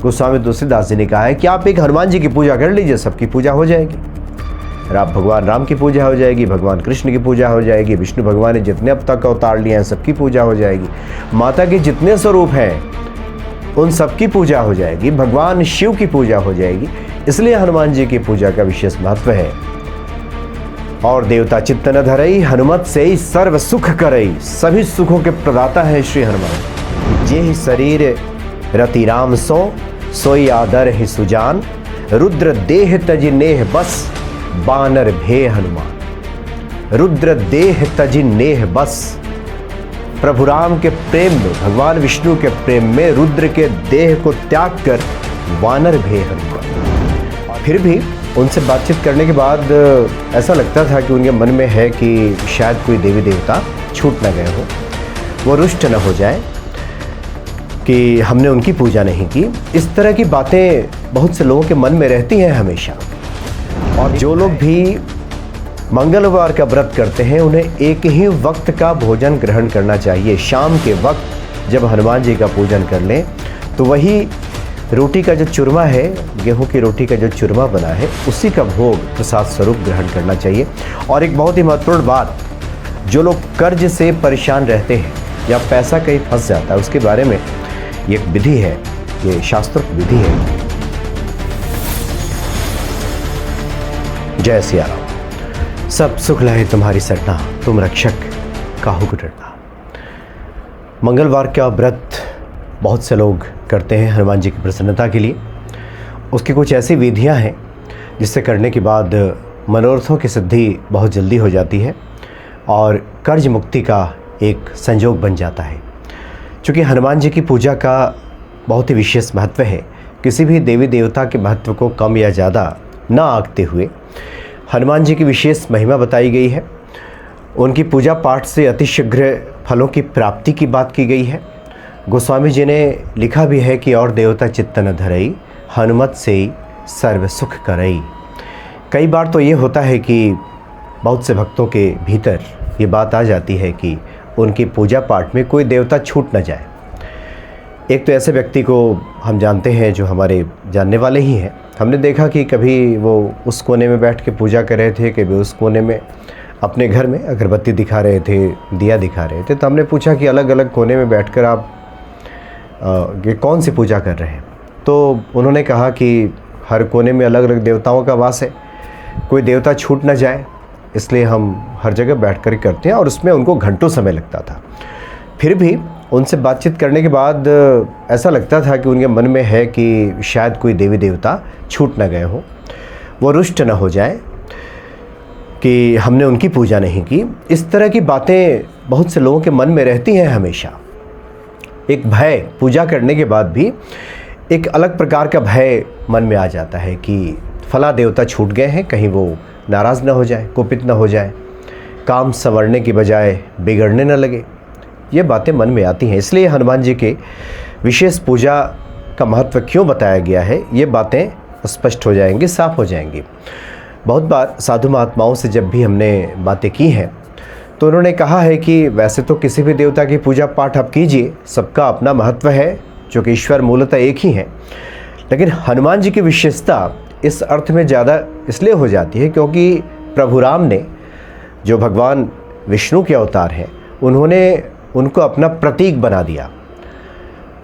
गोस्वामी तुलसीदास जी ने कहा है कि आप एक हनुमान जी की पूजा कर लीजिए, सबकी पूजा हो जाएगी। भगवान राम की पूजा हो जाएगी, भगवान कृष्ण की पूजा हो जाएगी, विष्णु भगवान ने जितने अब तक अवतार लिए हैं सबकी पूजा हो जाएगी, माता के जितने स्वरूप हैं उन सबकी पूजा हो जाएगी, भगवान शिव की पूजा हो जाएगी। इसलिए हनुमान जी की पूजा का विशेष महत्व है। और देवता चित्त न धरई, हनुमत से ही सर्व सुख करई। सभी सुखों के प्रदाता है श्री हनुमान। जे ही शरीर रति राम सोई आदर ही सुजान। रुद्र देह तजि नेह बस, बानर भे हनुमान। रुद्र देह तजि नेह बस। प्रभु राम के प्रेम में, भगवान विष्णु के प्रेम में रुद्र के देह को त्याग कर वानर भे हनुमान। फिर भी उनसे बातचीत करने के बाद ऐसा लगता था कि उनके मन में है कि शायद कोई देवी देवता छूट न गए हो, वो रुष्ट न हो जाए कि हमने उनकी पूजा नहीं की। इस तरह की बातें बहुत से लोगों के मन में रहती हैं हमेशा। और जो लोग भी मंगलवार का व्रत करते हैं उन्हें एक ही वक्त का भोजन ग्रहण करना चाहिए। शाम के वक्त जब हनुमान जी का पूजन कर लें तो वही रोटी का जो चूरमा है, गेहूं की रोटी का जो चूरमा बना है, उसी का भोग प्रसाद स्वरूप ग्रहण करना चाहिए। और एक बहुत ही महत्वपूर्ण बात, जो लोग कर्ज से परेशान रहते हैं या पैसा कहीं फंस जाता है, उसके बारे में ये एक विधि है, ये शास्त्रोक्त विधि है। जय सिया राम। सब सुख लहे तुम्हारी सरना, तुम रक्षक काहू को डरना। मंगलवार का व्रत बहुत से लोग करते हैं हनुमान जी की प्रसन्नता के लिए। उसकी कुछ ऐसी विधियां हैं जिससे करने के बाद मनोरथों की सिद्धि बहुत जल्दी हो जाती है और कर्ज मुक्ति का एक संयोग बन जाता है। चूँकि हनुमान जी की पूजा का बहुत ही विशेष महत्व है, किसी भी देवी देवता के महत्व को कम या ज़्यादा ना आंकते हुए हनुमान जी की विशेष महिमा बताई गई है। उनकी पूजा पाठ से अतिशीघ्र फलों की प्राप्ति की बात की गई है। गोस्वामी जी ने लिखा भी है कि और देवता चित्त न धरई, हनुमत से ही सर्व सुख करई। कई बार तो ये होता है कि बहुत से भक्तों के भीतर ये बात आ जाती है कि उनकी पूजा पाठ में कोई देवता छूट न जाए। एक तो ऐसे व्यक्ति को हम जानते हैं जो हमारे जानने वाले ही हैं। हमने देखा कि कभी वो उस कोने में बैठ के पूजा कर रहे थे, कभी उस कोने में अपने घर में अगरबत्ती दिखा रहे थे, दिया दिखा रहे थे। तो हमने पूछा कि अलग अलग कोने में बैठकर आप ये कौन सी पूजा कर रहे हैं? तो उन्होंने कहा कि हर कोने में अलग अलग देवताओं का वास है, कोई देवता छूट ना जाए इसलिए हम हर जगह बैठ कर करते हैं। और उसमें उनको घंटों समय लगता था। फिर भी उनसे बातचीत करने के बाद ऐसा लगता था कि उनके मन में है कि शायद कोई देवी देवता छूट ना गए हो, वो रुष्ट ना हो जाए कि हमने उनकी पूजा नहीं की। इस तरह की बातें बहुत से लोगों के मन में रहती हैं हमेशा। एक भय, पूजा करने के बाद भी एक अलग प्रकार का भय मन में आ जाता है कि फला देवता छूट गए हैं, कहीं वो नाराज़ ना हो जाए, कुपित ना हो जाए, काम संवरने की बजाय बिगड़ने न लगे। ये बातें मन में आती हैं। इसलिए हनुमान जी के विशेष पूजा का महत्व क्यों बताया गया है, ये बातें स्पष्ट हो जाएंगी, साफ हो जाएंगी। बहुत बार साधु महात्माओं से जब भी हमने बातें की हैं तो उन्होंने कहा है कि वैसे तो किसी भी देवता की पूजा पाठ आप कीजिए, सबका अपना महत्व है, जो कि ईश्वर मूलतः एक ही है। लेकिन हनुमान जी की विशेषता इस अर्थ में ज़्यादा इसलिए हो जाती है क्योंकि प्रभु राम ने, जो भगवान विष्णु के अवतार हैं, उन्होंने उनको अपना प्रतीक बना दिया।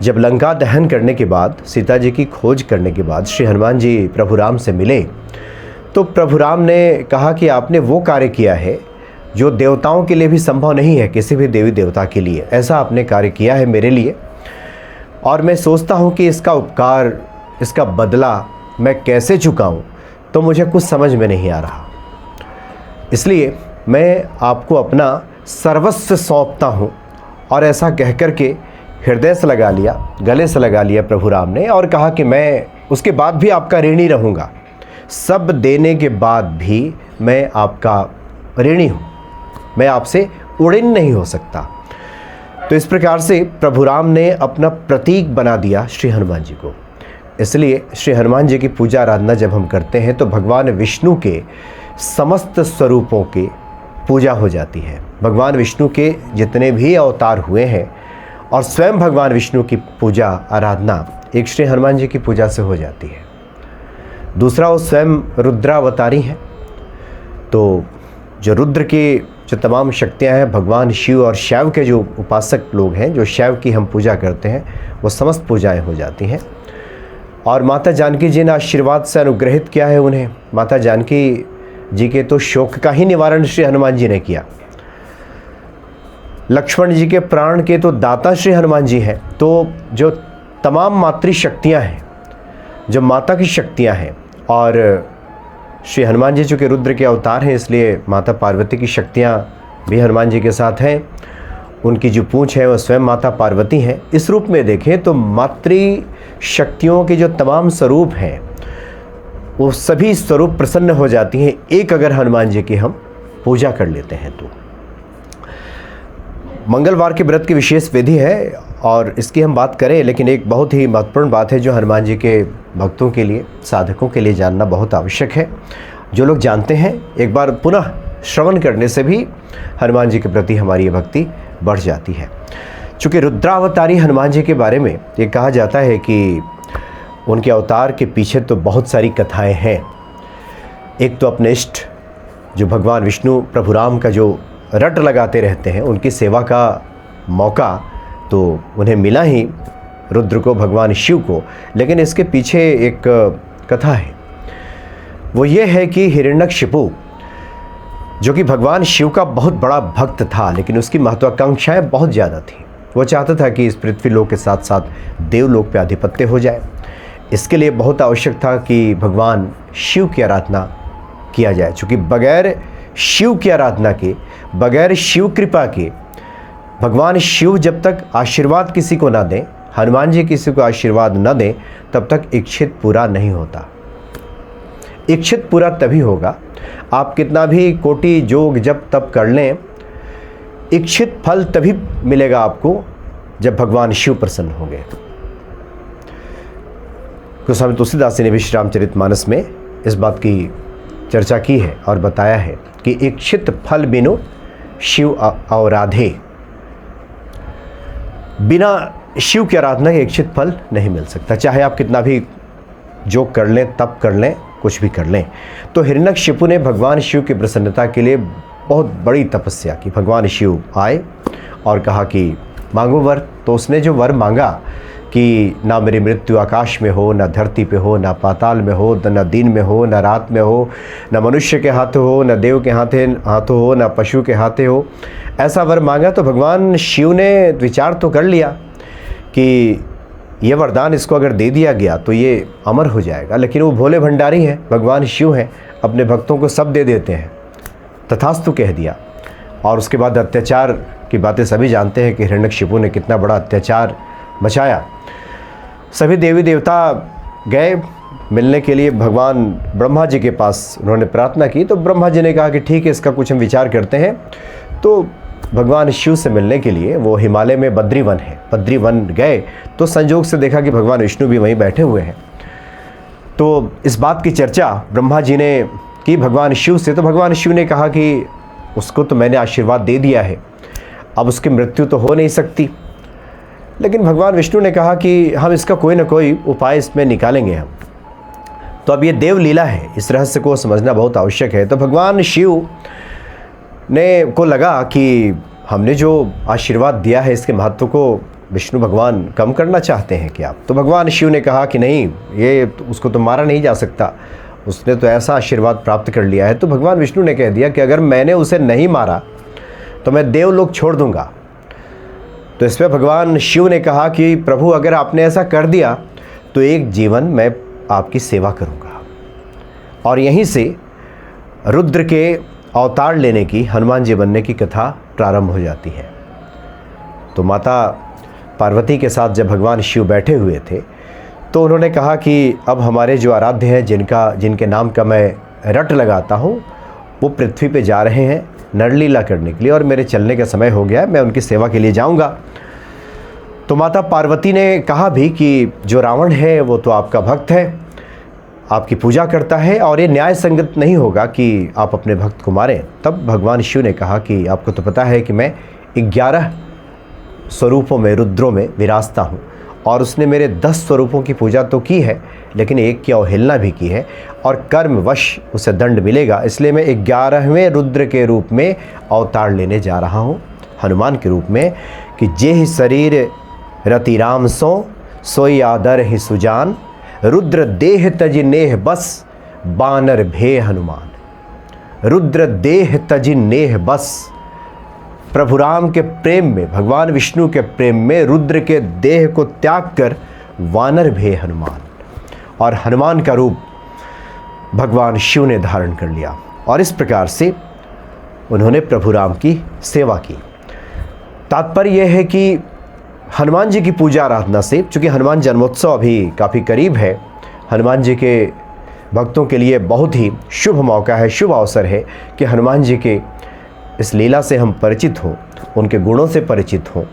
जब लंका दहन करने के बाद, सीता जी की खोज करने के बाद श्री हनुमान जी प्रभु राम से मिले तो प्रभु राम ने कहा कि आपने वो कार्य किया है जो देवताओं के लिए भी संभव नहीं है, किसी भी देवी देवता के लिए। ऐसा आपने कार्य किया है मेरे लिए, और मैं सोचता हूँ कि इसका उपकार, इसका बदला मैं कैसे चुकाऊँ, तो मुझे कुछ समझ में नहीं आ रहा। इसलिए मैं आपको अपना सर्वस्व सौंपता हूँ। और ऐसा कह कर के हृदय से लगा लिया, गले से लगा लिया प्रभु राम ने, और कहा कि मैं उसके बाद भी आपका ऋणी रहूँगा। सब देने के बाद भी मैं आपका ऋणी हूँ, मैं आपसे उड़ीन नहीं हो सकता। तो इस प्रकार से प्रभु राम ने अपना प्रतीक बना दिया श्री हनुमान जी को। इसलिए श्री हनुमान जी की पूजा आराधना जब हम करते हैं तो भगवान विष्णु के समस्त स्वरूपों की पूजा हो जाती है। भगवान विष्णु के जितने भी अवतार हुए हैं और स्वयं भगवान विष्णु की पूजा आराधना एक श्री हनुमान जी की पूजा से हो जाती है, दूसरा वो स्वयं रुद्रावतारी हैं। तो जो रुद्र की जो तमाम शक्तियां हैं, भगवान शिव और शैव के जो उपासक लोग हैं, जो शैव की हम पूजा करते हैं, वो समस्त पूजाएं हो जाती हैं। और माता जानकी जी ने आशीर्वाद से अनुग्रहित किया है उन्हें। माता जानकी जी के तो शोक का ही निवारण श्री हनुमान जी ने किया। लक्ष्मण जी के प्राण के तो दाता श्री हनुमान जी हैं। तो जो तमाम मातृ शक्तियाँ हैं, जो माता की शक्तियाँ हैं, और श्री हनुमान जी चूँकि रुद्र के अवतार हैं, इसलिए माता पार्वती की शक्तियाँ भी हनुमान जी के साथ हैं। उनकी जो पूंछ है वो स्वयं माता पार्वती हैं। इस रूप में देखें तो मातृ शक्तियों के जो तमाम स्वरूप हैं, वो सभी स्वरूप प्रसन्न हो जाती हैं एक अगर हनुमान जी की हम पूजा कर लेते हैं तो। मंगलवार के व्रत की विशेष विधि है और इसकी हम बात करें, लेकिन एक बहुत ही महत्वपूर्ण बात है जो हनुमान जी के भक्तों के लिए, साधकों के लिए जानना बहुत आवश्यक है। जो लोग जानते हैं, एक बार पुनः श्रवण करने से भी हनुमान जी के प्रति हमारी ये भक्ति बढ़ जाती है। चूँकि रुद्रावतारी हनुमान जी के बारे में ये कहा जाता है कि उनके अवतार के पीछे तो बहुत सारी कथाएँ हैं। एक तो अपने इष्ट जो भगवान विष्णु प्रभु राम का जो रट लगाते रहते हैं, उनकी सेवा का मौका तो उन्हें मिला ही रुद्र को, भगवान शिव को। लेकिन इसके पीछे एक कथा है, वो ये है कि हिरण्यकशिपु जो कि भगवान शिव का बहुत बड़ा भक्त था, लेकिन उसकी महत्वाकांक्षाएं बहुत ज़्यादा थी। वो चाहता था कि इस पृथ्वी लोक के साथ साथ देवलोक पे आधिपत्य हो जाए। इसके लिए बहुत आवश्यक था कि भगवान शिव की आराधना किया जाए। चूँकि बगैर शिव की आराधना के, बगैर शिव कृपा के, भगवान शिव जब तक आशीर्वाद किसी को ना दें, हनुमान जी किसी को आशीर्वाद न दें, तब तक इच्छित पूरा नहीं होता। इच्छित पूरा तभी होगा, आप कितना भी कोटि जोग जप तप कर लें, इच्छित फल तभी मिलेगा आपको जब भगवान शिव प्रसन्न होंगे। गोस्वामी तुलसीदास जी ने भी श्री रामचरितमानस में इस बात की चर्चा की है और बताया है कि इच्छित फल बिनु शिव आराधे, बिना शिव की आराधना के इच्छित फल नहीं मिल सकता। चाहे आप कितना भी जोग कर लें, तप कर लें, कुछ भी कर लें। तो हिरण्यकशिपु ने भगवान शिव की प्रसन्नता के लिए बहुत बड़ी तपस्या की। भगवान शिव आए और कहा कि मांगो वर। तो उसने जो वर मांगा कि ना मेरी मृत्यु आकाश में हो, ना धरती पे हो, ना पाताल में हो, ना दिन में हो, ना रात में हो, ना मनुष्य के हाथों हो, ना देव के हाथों हो, ना पशु के हाथे हो, ऐसा वर मांगा। तो भगवान शिव ने विचार तो कर लिया कि ये वरदान इसको अगर दे दिया गया तो ये अमर हो जाएगा। लेकिन वो भोले भंडारी हैं, भगवान शिव हैं, अपने भक्तों को सब दे देते हैं। तथास्तु कह दिया। और उसके बाद अत्याचार की बातें सभी जानते हैं कि हिरण्यकशिपु ने कितना बड़ा अत्याचार मचाया। सभी देवी देवता गए मिलने के लिए भगवान ब्रह्मा जी के पास, उन्होंने प्रार्थना की। तो ब्रह्मा जी ने कहा कि ठीक है, इसका कुछ हम विचार करते हैं। तो भगवान शिव से मिलने के लिए वो हिमालय में बद्रीवन है, बद्रीवन गए तो संयोग से देखा कि भगवान विष्णु भी वहीं बैठे हुए हैं। तो इस बात की चर्चा ब्रह्मा जी ने की भगवान शिव से। तो भगवान शिव ने कहा कि उसको तो मैंने आशीर्वाद दे दिया है, अब उसकी मृत्यु तो हो नहीं सकती। लेकिन भगवान विष्णु ने कहा कि हम इसका कोई ना कोई उपाय इसमें निकालेंगे हम। तो अब ये देव लीला है, इस रहस्य को समझना बहुत आवश्यक है। तो भगवान शिव ने को लगा कि हमने जो आशीर्वाद दिया है इसके महत्व को विष्णु भगवान कम करना चाहते हैं क्या। तो भगवान शिव ने कहा कि नहीं, ये उसको तो मारा नहीं जा सकता, उसने तो ऐसा आशीर्वाद प्राप्त कर लिया है। तो भगवान विष्णु ने कह दिया कि अगर मैंने उसे नहीं मारा तो मैं देवलोक छोड़ दूंगा। तो इस पर भगवान शिव ने कहा कि प्रभु अगर आपने ऐसा कर दिया तो एक जीवन मैं आपकी सेवा करूंगा। और यहीं से रुद्र के अवतार लेने की, हनुमान जी बनने की कथा प्रारंभ हो जाती है। तो माता पार्वती के साथ जब भगवान शिव बैठे हुए थे तो उन्होंने कहा कि अब हमारे जो आराध्य हैं, जिनके नाम का मैं रट लगाता हूँ, वो पृथ्वी पे जा रहे हैं नरलीला करने के लिए और मेरे चलने का समय हो गया है, मैं उनकी सेवा के लिए जाऊंगा। तो माता पार्वती ने कहा भी कि जो रावण है वो तो आपका भक्त है, आपकी पूजा करता है और ये न्याय संगत नहीं होगा कि आप अपने भक्त को मारें। तब भगवान शिव ने कहा कि आपको तो पता है कि मैं 11 स्वरूपों में, रुद्रों में विराजता हूँ और उसने मेरे 10 स्वरूपों की पूजा तो की है, लेकिन एक की अवहेलना भी की है और कर्मवश उसे दंड मिलेगा। इसलिए मैं 11वें रुद्र के रूप में अवतार लेने जा रहा हूँ, हनुमान के रूप में, कि जे ही शरीर रति राम सोई आदर ही सुजान, रुद्र देह तज नेह बस बानर भे हनुमान। रुद्र देह तज नेह बस, प्रभु राम के प्रेम में, भगवान विष्णु के प्रेम में रुद्र के देह को त्याग कर वानर भे हनुमान, और हनुमान का रूप भगवान शिव ने धारण कर लिया। और इस प्रकार से उन्होंने प्रभु राम की सेवा की। तात्पर्य यह है कि हनुमान जी की पूजा आराधना से, चूँकि हनुमान जन्मोत्सव अभी काफ़ी करीब है, हनुमान जी के भक्तों के लिए बहुत ही शुभ मौका है, शुभ अवसर है कि हनुमान जी के इस लीला से हम परिचित हों, उनके गुणों से परिचित हों।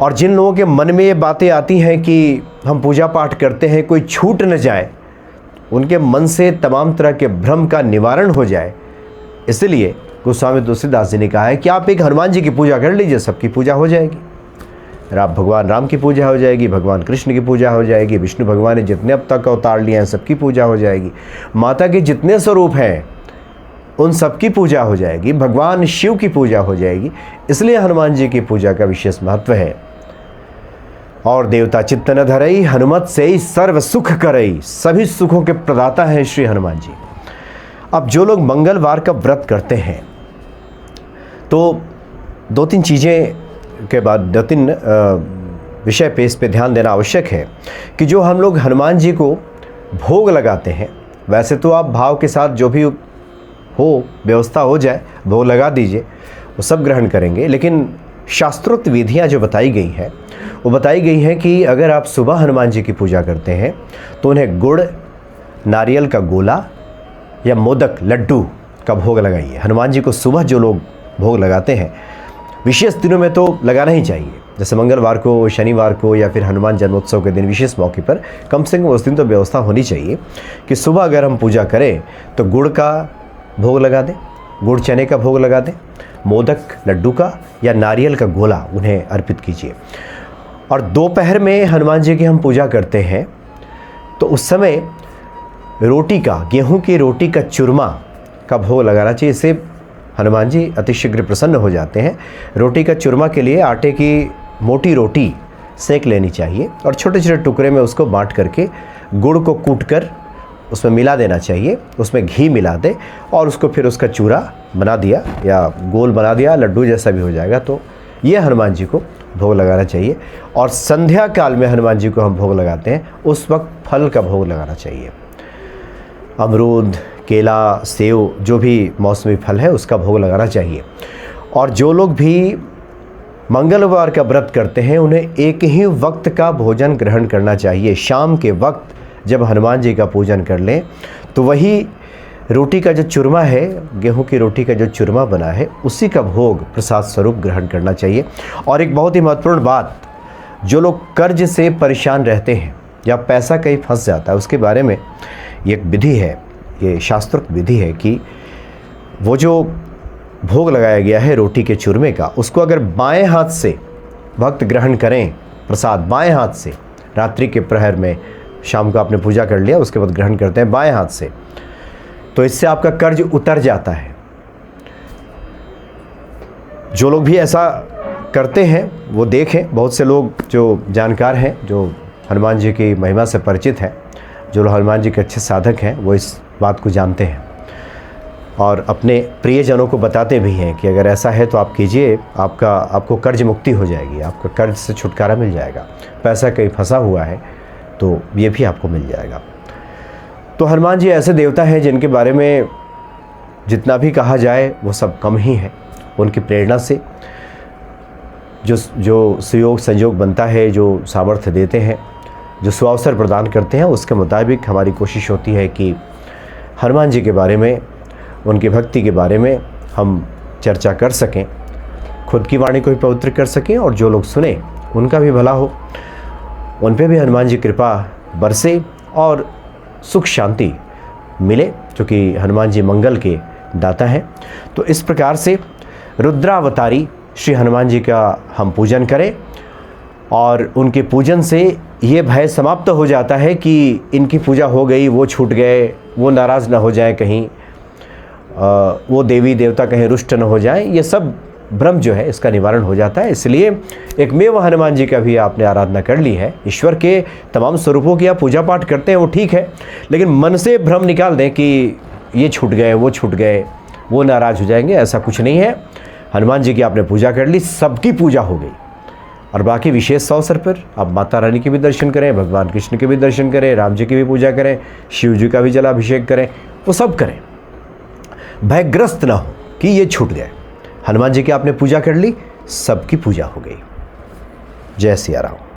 और जिन लोगों के मन में ये बातें आती हैं कि हम पूजा पाठ करते हैं कोई छूट न जाए, उनके मन से तमाम तरह के भ्रम का निवारण हो जाए, इसलिए गोस्वामी तुलसीदास जी ने कहा है कि आप एक हनुमान जी की पूजा कर लीजिए, सबकी पूजा हो जाएगी। भगवान राम की पूजा हो जाएगी, भगवान कृष्ण की पूजा हो जाएगी, विष्णु भगवान ने जितने अब तक अवतार लिए हैं सबकी पूजा हो जाएगी, माता के जितने स्वरूप हैं उन सबकी पूजा हो जाएगी, भगवान शिव की पूजा हो जाएगी। इसलिए हनुमान जी की पूजा का विशेष महत्व है। और देवता चित्त न धरई, हनुमत से ही सर्व सुख करई, सभी सुखों के प्रदाता हैं श्री हनुमान जी। अब जो लोग मंगलवार का व्रत करते हैं तो 2-3 चीज़ें के बाद 2-3 विषय पे इस पे ध्यान देना आवश्यक है कि जो हम लोग हनुमान जी को भोग लगाते हैं, वैसे तो आप भाव के साथ जो भी हो व्यवस्था हो जाए भोग लगा दीजिए, वो सब ग्रहण करेंगे। लेकिन शास्त्रोक्त विधियाँ जो बताई गई हैं वो बताई गई हैं कि अगर आप सुबह हनुमान जी की पूजा करते हैं तो उन्हें गुड़, नारियल का गोला या मोदक लड्डू का भोग लगाइए। हनुमान जी को सुबह जो लोग भोग लगाते हैं, विशेष दिनों में तो लगाना ही चाहिए, जैसे मंगलवार को, शनिवार को या फिर हनुमान जन्मोत्सव के दिन विशेष मौके पर कम से कम उस दिन तो व्यवस्था होनी चाहिए कि सुबह अगर हम पूजा करें तो गुड़ का भोग लगा दें, गुड़ चने का भोग लगा दें, मोदक लड्डू का या नारियल का गोला उन्हें अर्पित कीजिए। और दोपहर में हनुमान जी की हम पूजा करते हैं तो उस समय रोटी का, गेहूं की रोटी का चूरमा का भोग लगाना चाहिए। इससे हनुमान जी अतिशीघ्र प्रसन्न हो जाते हैं। रोटी का चूरमा के लिए आटे की मोटी रोटी सेक लेनी चाहिए और छोटे छोटे टुकड़े में उसको बांट करके गुड़ को कूटकर उसमें मिला देना चाहिए, उसमें घी मिला दे और उसको फिर उसका चूरा बना दिया या गोल बना दिया, लड्डू जैसा भी हो जाएगा। तो ये हनुमान जी को भोग लगाना चाहिए। और संध्या काल में हनुमान जी को हम भोग लगाते हैं, उस वक्त फल का भोग लगाना चाहिए। अमरूद, केला, सेव, जो भी मौसमी फल है उसका भोग लगाना चाहिए। और जो लोग भी मंगलवार का व्रत करते हैं उन्हें एक ही वक्त का भोजन ग्रहण करना चाहिए। शाम के वक्त जब हनुमान जी का पूजन कर लें तो वही रोटी का जो चूरमा है, गेहूं की रोटी का जो चूरमा बना है, उसी का भोग प्रसाद स्वरूप ग्रहण करना चाहिए। और एक बहुत ही महत्वपूर्ण बात, जो लोग कर्ज से परेशान रहते हैं या पैसा कहीं फंस जाता है, उसके बारे में एक विधि है, ये शास्त्रोक्त विधि है कि वो जो भोग लगाया गया है रोटी के चूरमे का, उसको अगर बाएं हाथ से भक्त ग्रहण करें, प्रसाद बाएं हाथ से, रात्रि के प्रहर में, शाम को आपने पूजा कर लिया उसके बाद ग्रहण करते हैं बाएं हाथ से, तो इससे आपका कर्ज उतर जाता है। जो लोग भी ऐसा करते हैं वो देखें, बहुत से लोग जो जानकार हैं, जो हनुमान जी की महिमा से परिचित हैं, जो लोग हनुमान जी के अच्छे साधक हैं, वो इस बात को जानते हैं और अपने प्रियजनों को बताते भी हैं कि अगर ऐसा है तो आप कीजिए, आपको कर्ज मुक्ति हो जाएगी, आपका कर्ज से छुटकारा मिल जाएगा। पैसा कहीं फंसा हुआ है तो ये भी आपको मिल जाएगा। तो हनुमान जी ऐसे देवता हैं जिनके बारे में जितना भी कहा जाए वो सब कम ही है। उनकी प्रेरणा से जो सुयोग संयोग बनता है, जो सामर्थ्य देते हैं, जो सुअवसर प्रदान करते हैं, उसके मुताबिक हमारी कोशिश होती है कि हनुमान जी के बारे में, उनकी भक्ति के बारे में हम चर्चा कर सकें, खुद की वाणी को भी पवित्र कर सकें और जो लोग सुने उनका भी भला हो, उन पे भी हनुमान जी कृपा बरसे और सुख शांति मिले, क्योंकि हनुमान जी मंगल के दाता हैं। तो इस प्रकार से रुद्रावतारी श्री हनुमान जी का हम पूजन करें और उनके पूजन से ये भय समाप्त हो जाता है कि इनकी पूजा हो गई, वो छूट गए, वो नाराज़ ना हो जाए कहीं, वो देवी देवता कहीं रुष्ट न हो जाएं, ये सब भ्रम जो है इसका निवारण हो जाता है। इसलिए एक मेव हनुमान जी का भी आपने आराधना कर ली है। ईश्वर के तमाम स्वरूपों की आप पूजा पाठ करते हैं वो ठीक है, लेकिन मन से भ्रम निकाल दें कि ये छूट गए, वो छूट गए, वो नाराज़ हो जाएंगे, ऐसा कुछ नहीं है। हनुमान जी की आपने पूजा कर ली, सबकी पूजा हो गई। और बाकी विशेष अवसर पर आप माता रानी के भी दर्शन करें, भगवान कृष्ण के भी दर्शन करें, राम जी की भी पूजा करें, शिव जी का भी जलाभिषेक करें, वो सब करें। भयग्रस्त ना हो कि ये छूट गए। हनुमान जी की आपने पूजा कर ली, सबकी पूजा हो गई। जय सिया राम।